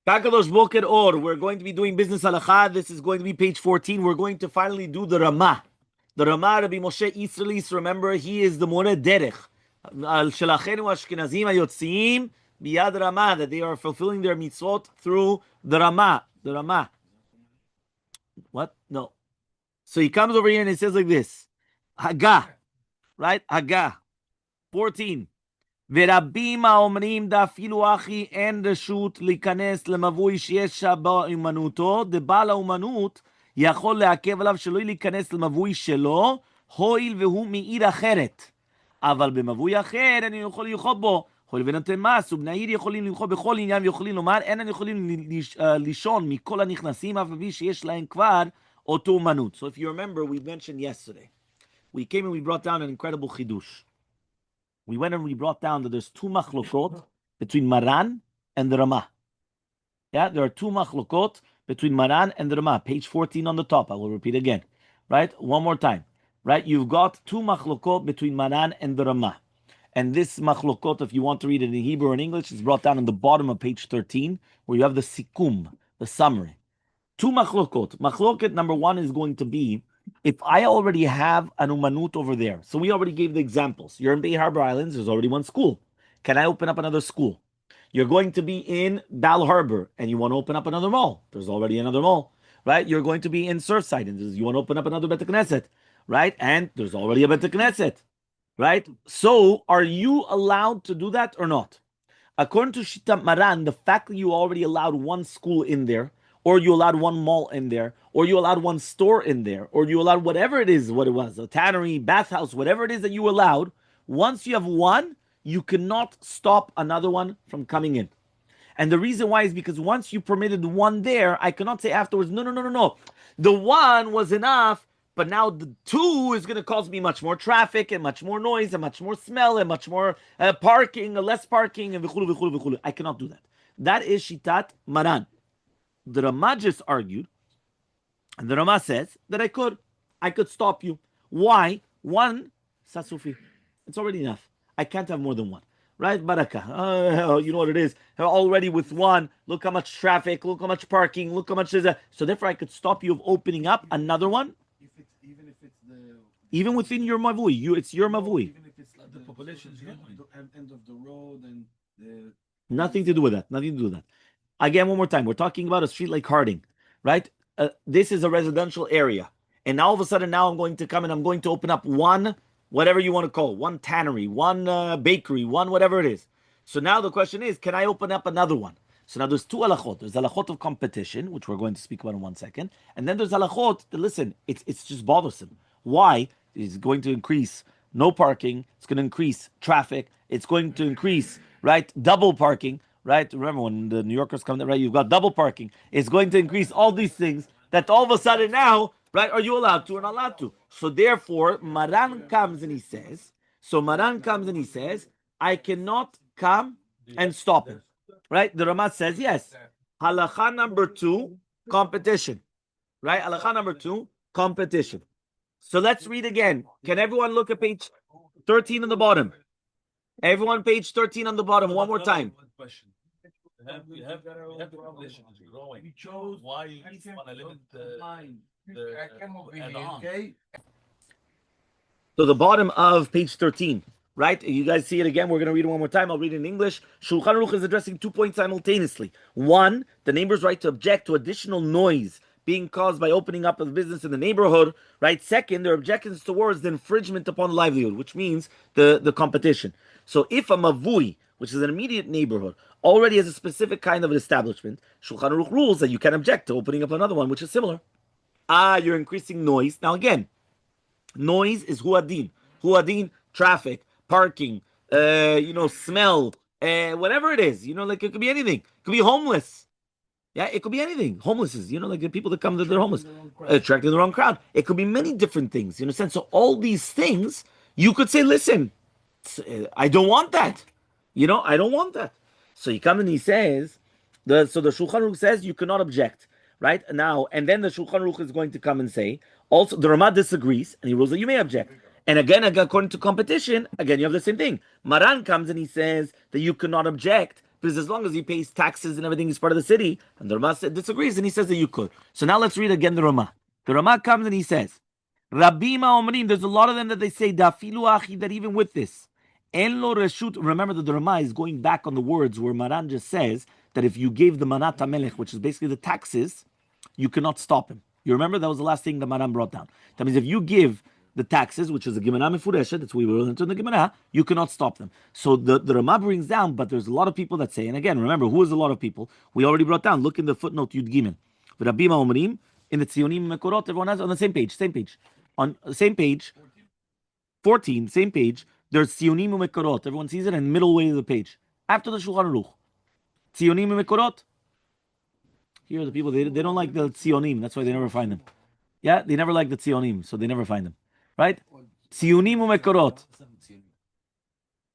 Kakadosh Boker Or. We're going to be doing business halacha. This is going to be page 14. We're going to finally do the Rama. The Rama, Rabbi Moshe Israelis, remember, he is the More Derech. Al Shelachenu Ashkenazim Ayotziim Biyad Rama, that they are fulfilling their mitzvot through the Rama. The Rama. What? No. So he comes over here and he says like this. Haga. Right? Haga. 14. ורבים האומרים דאפילו אחי אין רשות להיכנס למבוי שיש בו אומנותו, דבעל האומנות יכול לעכב עליו שלא להיכנס למבוי שלו, הואיל והוא מעיר אחרת. אבל במבוי אחר אני יכול ללכות בו, הואיל ונותן מס, ובני העיר יכולים ללכות בכל עניין ויכולים לומר, אין אני יכולים לישון מכל הנכנסים, אף על פי שיש להם כבר אותו אומנות. So if you remember, we mentioned yesterday, we came and we brought down an incredible chidush. We went and we brought down that there's two machlokot between Maran and the Rama. Yeah, there are two machlokot between Maran and the Rama. Page 14 on the top. I will repeat again. Right? One more time. Right? You've got two machlokot between Maran and the Rama. And this machlokot, if you want to read it in Hebrew or in English, is brought down on the bottom of page 13, where you have the sikum, the summary. Two machlokot. Machloket number one is going to be, if I already have an umanut over there, so we already gave the examples. You're in Bay Harbor Islands, there's already one school. Can I open up another school? You're going to be in Bal Harbor, and you want to open up another mall. There's already another mall, right? You're going to be in Surfside, and you want to open up another Bet Knesset, right? And there's already a Bet Knesset, right? So are you allowed to do that or not? According to Shitat Maran, the fact that you already allowed one school in there, or you allowed one mall in there, or you allowed one store in there, or you allowed whatever it is, what it was, a tannery, bathhouse, whatever it is that you allowed, once you have one, you cannot stop another one from coming in. And the reason why is because once you permitted one there, I cannot say afterwards, no. The one was enough, but now the two is going to cause me much more traffic and much more noise and much more smell and much more parking, less parking, and v'chulu, v'chulu, v'chulu. I cannot do that. That is Shitat Maran. The Rama just argued, and the Rama says that I could stop you. Why? One, Sasufi. It's already enough. I can't have more than one. Right? Barakah. You know what it is. Already with one, look how much traffic, look how much parking, look how much there's so therefore I could stop you of opening up another one. Even within your mavui. It's your mavui. Even if it's like the population, end of the road and the... Nothing to do with that. Nothing to do with that. Again, one more time, we're talking about a street like Harding, right? This is a residential area. And now all of a sudden, now I'm going to come and I'm going to open up one, whatever you want to call, one tannery, one bakery, one whatever it is. So now the question is, can I open up another one? So now there's two halachot. There's halachot of competition, which we're going to speak about in 1 second. And then there's halachot that, listen, it's just bothersome. Why? It's going to increase no parking. It's going to increase traffic. It's going to increase, right, double parking. Right? Remember when the New Yorkers come there, right? You've got double parking. It's going to increase all these things that all of a sudden now, right? Are you allowed to or not allowed to? So therefore, Maran comes and he says, I cannot come and stop him. Right? The Rama says, yes. Halacha number 2, competition. Right? Halacha number 2, competition. So let's read again. Can everyone look at page 13 on the bottom? Everyone, page 13 on the bottom, one more time. We have the population is growing. We chose why you want to limit the add-on. So the bottom of page 13, right? You guys see it again. We're going to read it one more time. I'll read it in English. Shulchan Aruch is addressing 2 points simultaneously. One, the neighbor's right to object to additional noise being caused by opening up a business in the neighborhood, right? Second, their objections towards the infringement upon livelihood, which means the competition. So if a mavui, which is an immediate neighborhood, already has a specific kind of an establishment, Shulchan Aruch rules that you can object to opening up another one, which is similar. You're increasing noise. Now again, noise is huadin. Huadin, traffic, parking, smell, whatever it is. Like it could be anything. It could be homeless. Yeah, it could be anything. Homeless is, like the people that come that they're homeless, attracting the wrong crowd. It could be many different things, in a sense. So all these things, you could say, listen, I don't want that. I don't want that. So he comes and he says, the Shulchan Aruch says you cannot object, right? Now, and then the Shulchan Aruch is going to come and say, also, the Rama disagrees, and he rules that you may object. And again, according to competition, again, you have the same thing. Maran comes and he says that you cannot object because as long as he pays taxes and everything, he's part of the city. And the Rama disagrees, and he says that you could. So now let's read again the Rama. The Rama comes and he says, Rabbi Omrim, there's a lot of them that they say, Dafilu achi, that even with this, En lo reshut, remember that the Rama is going back on the words where Maran just says that if you gave the manat melech, which is basically the taxes, you cannot stop him. You remember that was the last thing that Maran brought down. That means if you give the taxes, which is a Gemara Mefuresha, that's what we were into in the Gemara, you cannot stop them. So the Rama brings down, but there's a lot of people that say, and again, remember, who is a lot of people? We already brought down. Look in the footnote Yud Gimel. Rabbi Omrim, in the Tzionim Mekorot, everyone has on the same page. On the same page, 14, same page, there's Tzionim Mekorot. Everyone sees it in the middle way of the page. After the Shulchan Aruch. Tzionim Mekorot. Here are the people, they don't like the Tzionim, that's why they never find them. Yeah, they never like the Tzionim, so they never find them. Right? Tzionim Mekorot.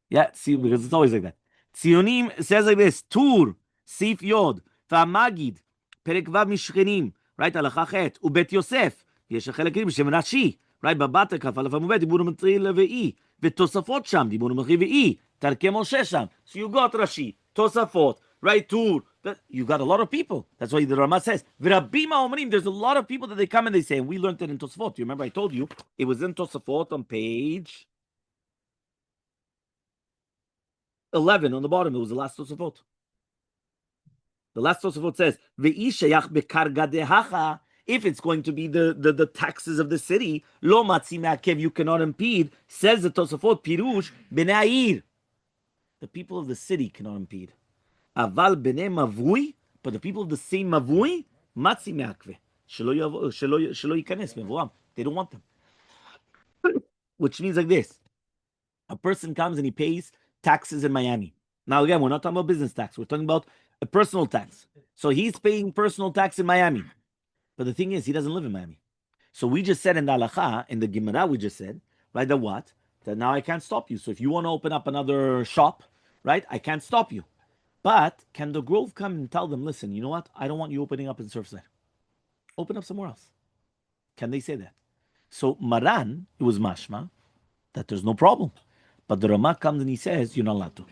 Yeah, see, because it's always like that. Tzionim says like this, Tur, Sif Yod, V'amagid, Perek Vav Mishchenim, right? Halacha Chet, Ubet Yosef, יש החלק בשם רש"י, right? בבת כף א' עמוד ב' דיברנו מתחיל לרביעי, ותוספות שם, דיברנו רביעי, תרקי משה שם. So you got רש"י, תוספות, right? טור, you got a lot of people. That's why the Rama says, ורבים האומרים, there's a lot of people that they come and they say, and we learned it in תוספות. You remember I told you, it was in תוספות on page 11 on the bottom. It was the last תוספות. The last Tosafot says, "Ve'i sheyach bekargadehacha." If it's going to be the taxes of the city, lo matzi ma'akev, you cannot impede. Says the Tosafot, pirush b'nei. The people of the city cannot impede. Aval b'nei mavui, but the people of the same mavui, matzi ma'akve. Shelo yikanes mevuam. They don't want them. Which means like this: a person comes and he pays taxes in Miami. Now again, we're not talking about business tax. We're talking about a personal tax. So he's paying personal tax in Miami. But the thing is, he doesn't live in Miami. So we just said in the halacha, in the Gemara, we just said, right, that what? That now I can't stop you. So if you want to open up another shop, right, I can't stop you. But can the Grove come and tell them, listen, you know what? I don't want you opening up in Surfside. Open up somewhere else. Can they say that? So Maran, it was mashma, that there's no problem. But the Rama comes and he says, you're not allowed to.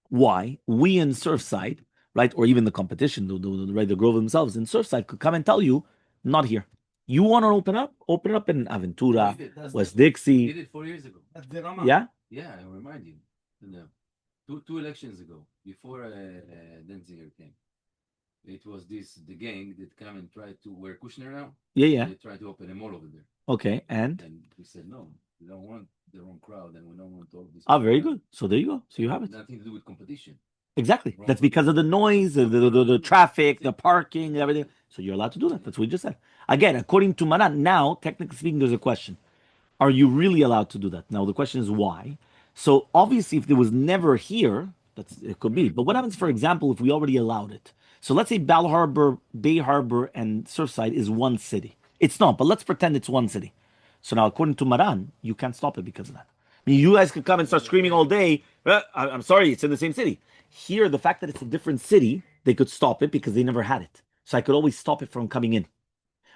Why? We in Surfside, right, or even the competition, the Grove themselves in Surfside could come and tell you, not here. You want to open it up in Aventura, West Dixie. We did it 4 years ago. Yeah? Yeah, I remind you. Two elections ago, before Denzinger came. It was the gang that come and tried to, where Kushner now? Yeah. They tried to open a mall over there. Okay, and we said, no, we don't want the wrong crowd, and we don't want all this. Very good. So there you go. So you have it. Nothing to do with competition. Exactly. That's because of the noise, the traffic, the parking, everything. So you're allowed to do that. That's what we just said. Again, according to Manan, now, technically speaking, there's a question. Are you really allowed to do that? Now, the question is why. So obviously, if there was never here, it could be. But what happens, for example, if we already allowed it? So let's say Bal Harbor, Bay Harbor, and Surfside is one city. It's not, but let's pretend it's one city. So now, according to Maran, you can't stop it because of that. I mean, you guys could come and start screaming all day. I'm sorry, it's in the same city. Here, the fact that it's a different city, they could stop it because they never had it. So I could always stop it from coming in.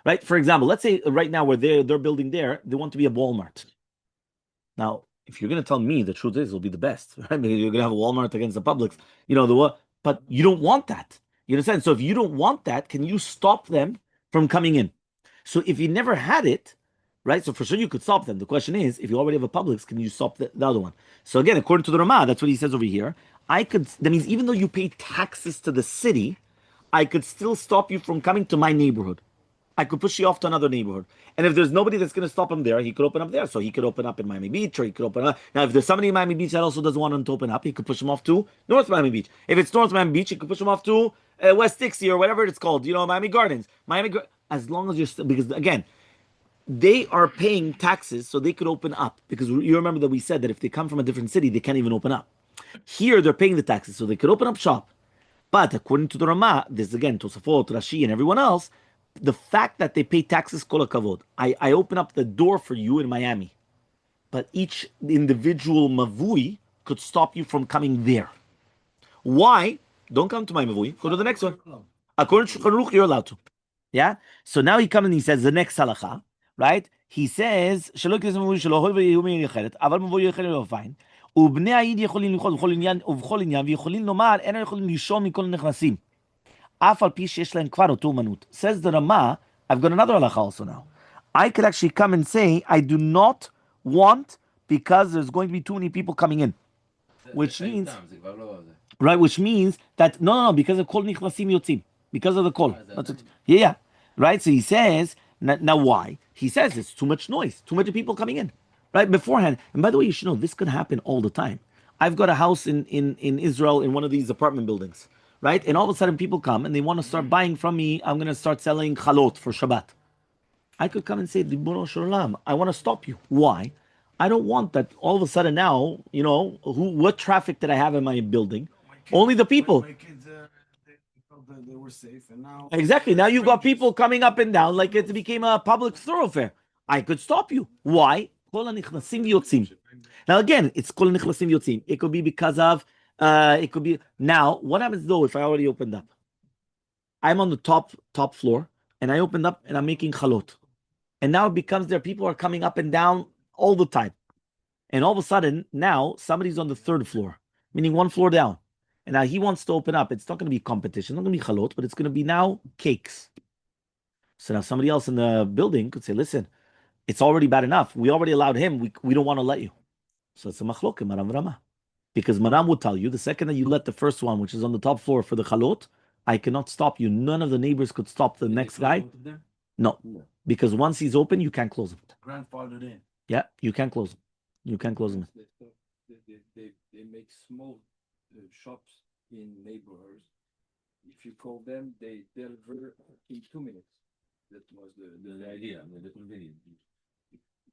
Right? For example, let's say right now where they're building there, they want to be a Walmart. Now, if you're going to tell me the truth is it'll be the best, right? I mean, you're going to have a Walmart against the Publix, but you don't want that. You understand? So if you don't want that, can you stop them from coming in? So if you never had it, right? So for sure you could stop them. The question is, if you already have a Publix, can you stop the other one? So again, according to the Rama, that's what he says over here. That means even though you pay taxes to the city, I could still stop you from coming to my neighborhood. I could push you off to another neighborhood. And if there's nobody that's going to stop him there, he could open up there. So he could open up in Miami Beach, or he could open up. Now, if there's somebody in Miami Beach that also doesn't want him to open up, he could push him off to North Miami Beach. If it's North Miami Beach, he could push him off to West Dixie or whatever it's called, Miami Gardens. As long as you're still, because again, they are paying taxes, so they could open up. Because you remember that we said that if they come from a different city, they can't even open up. Here, they're paying the taxes, so they could open up shop. But according to the Rama, this again, Tosafot, Rashi, and everyone else, the fact that they pay taxes, kol hakavod. I open up the door for you in Miami. But each individual mavui could stop you from coming there. Why? Don't come to my mavui. Go to the next one. According to Shulchan Aruch, you're allowed to. Yeah? So now he comes and he says the next halacha, right? He says, fine. ובני העיד יכולים למחות בכל עניין ובכל עניין, ויכולים לומר, אין יכולים לישון מכל הנכנסים. אף על פי שיש להם כבר אותו אומנות. Says the Rama, I've got another halacha also now. I could actually come and say, I do not want, because there's going to be too many people coming in. Which means, right, which means that, no, because of kol nichnasim yotzim. Because of the kol. Yeah. Right, so he says, now why? He says it's too much noise, too many people coming in. Right, beforehand. And by the way, you should know, this could happen all the time. I've got a house in Israel in one of these apartment buildings. Right? And all of a sudden people come and they want to start buying from me. I'm going to start selling chalot for Shabbat. I could come and say, Ribono shel olam, I want to stop you. Why? I don't want that all of a sudden now, what traffic did I have in my building? Only the people. My kids, they felt that they were safe, and now... Exactly. Now you've got people coming up and down like it became a public thoroughfare. I could stop you. Why? Kol hanichnasim v'yotzim. Now again, it's kol hanichnasim v'yotzim. It could be because of it could be now. What happens though if I already opened up? I'm on the top floor and I opened up and I'm making chalot, and now it becomes there. People are coming up and down all the time, and all of a sudden now somebody's on the third floor, meaning one floor down, and now he wants to open up. It's not going to be competition, it's not going to be chalot, but it's going to be now cakes. So now somebody else in the building could say, "Listen, it's already bad enough. We already allowed him. We don't want to let you." So it's a machlokim, Maram Rama. Because Maram would tell you, the second that you let the first one, which is on the top floor for the chalot, I cannot stop you. None of the neighbors could stop the next guy. No. Because once he's open, you can't close him. Grandfathered in. Yeah, you can't close him. You can't close him. They make small shops in neighborhoods. If you call them, they deliver in 2 minutes. That was the idea, the convenience.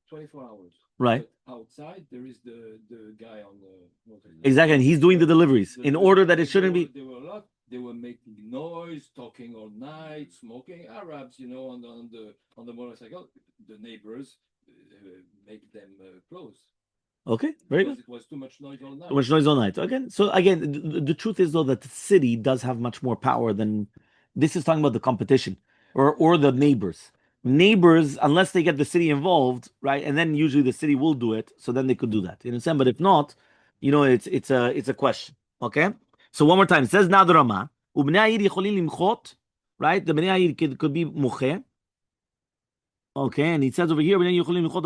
24 hours. Right. But outside, there is the guy on the motor. Exactly, and he's doing the deliveries in order that it shouldn't be. There were a lot. They were making noise, talking all night, smoking. Arabs, on the motorcycle. The neighbors make them close. Okay, very Because good. it was too much noise all night. Too much noise all night. Again, so again, the truth is though that the city does have much more power than this is talking about the competition or the neighbors. Neighbors, unless they get the city involved, right, and then usually the city will do it, so then they could do that. You understand? But if not, it's a question. Okay. So one more time, it says now the Rama, ubnei hayir yicholim limchot, right? The bnei hayir could be moche. Okay, and it says over here, בני יכולים למחות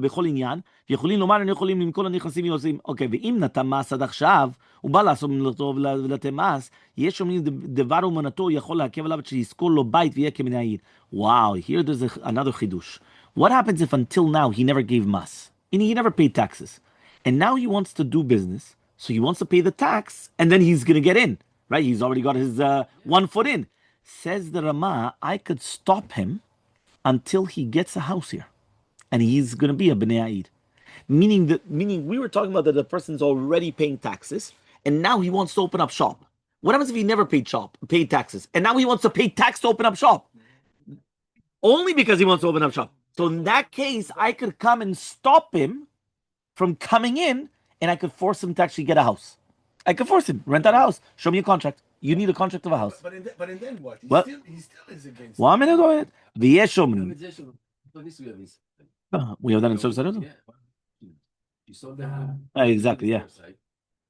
בכל עניין, ויכולים לומר, אני יכולים למכור הנכנסים ויוצאים. אוקיי, ואם נתן מס עד עכשיו, הוא בא לעשות מלאכתו ולתת מס, יש אומרים דבר אומנתו יכול לעכב עליו שיזכור לו בית ויהיה כבני העיר. Wow, here there's another חידוש. What happens if until now he never gave mas? And he never paid taxes. And now he wants to do business, so he wants to pay the tax, and then he's going to get in, right? He's already got his 1 foot in. Says the Rama, I could stop him until he gets a house here, and he's going to be a bnei Eid. Meaning we were talking about that the person's already paying taxes, and now he wants to open up shop. What happens if he never paid taxes, and now he wants to pay tax to open up shop? Only because he wants to open up shop. So in that case, I could come and stop him from coming in, and I could force him to actually get a house. I could force him, rent out a house, show me a contract. You need a contract of a house. But in then what? He still is against. 1 minute, go ahead. ויש אומרים. We have that in Surfside. Yeah. She sold them. Exactly, yeah.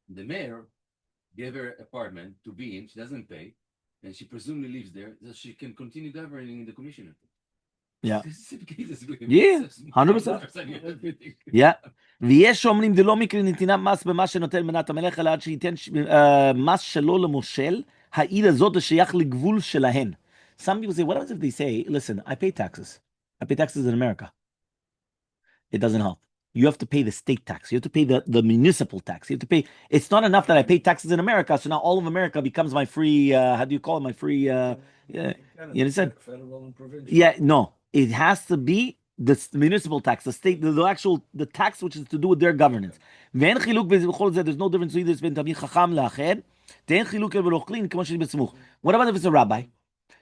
The mayor gave her apartment to be in. She doesn't pay, and she presumably lives there, so she can continue governing the commissioner. Yeah. Yeah, 100%. Yeah. ויש אומרים, זה לא מקרה נתינה מס במה שנותן מנת המלך, אלא עד שייתן מס שלו למושל, העיר הזאת שייך לגבול שלהן. Some people say, what happens if they say, listen, I pay taxes. I pay taxes in America. It doesn't help. You have to pay the state tax. You have to pay the municipal tax. You have to pay. It's not enough that I pay taxes in America, so now all of America becomes my free, how do you call it? My free, you understand? Federal and provincial. Yeah, no. It has to be the municipal tax, the state, the tax which is to do with their governance. There's no difference between this. What about if it's a rabbi?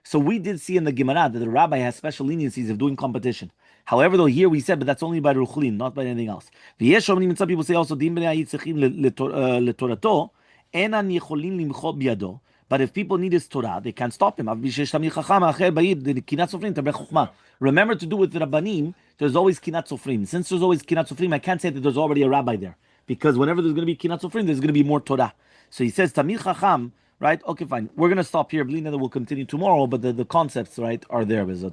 So we did see in the Gemara that the rabbi has special leniencies of doing competition. However, though here we said, but that's only by Ruchlin, not by anything else. Some people say also, but if people need his Torah, they can't stop him. Remember to do with the Rabbanim, there's always kinat sofrim. Since there's always kinat sofrim, I can't say that there's already a rabbi there. because whenever there's going to be kinat sofrim, there's going to be more Torah. So he says Tamid Chacham, right? Okay, fine. We're going to stop here. Blina, we'll continue tomorrow, but the concepts, right, are there.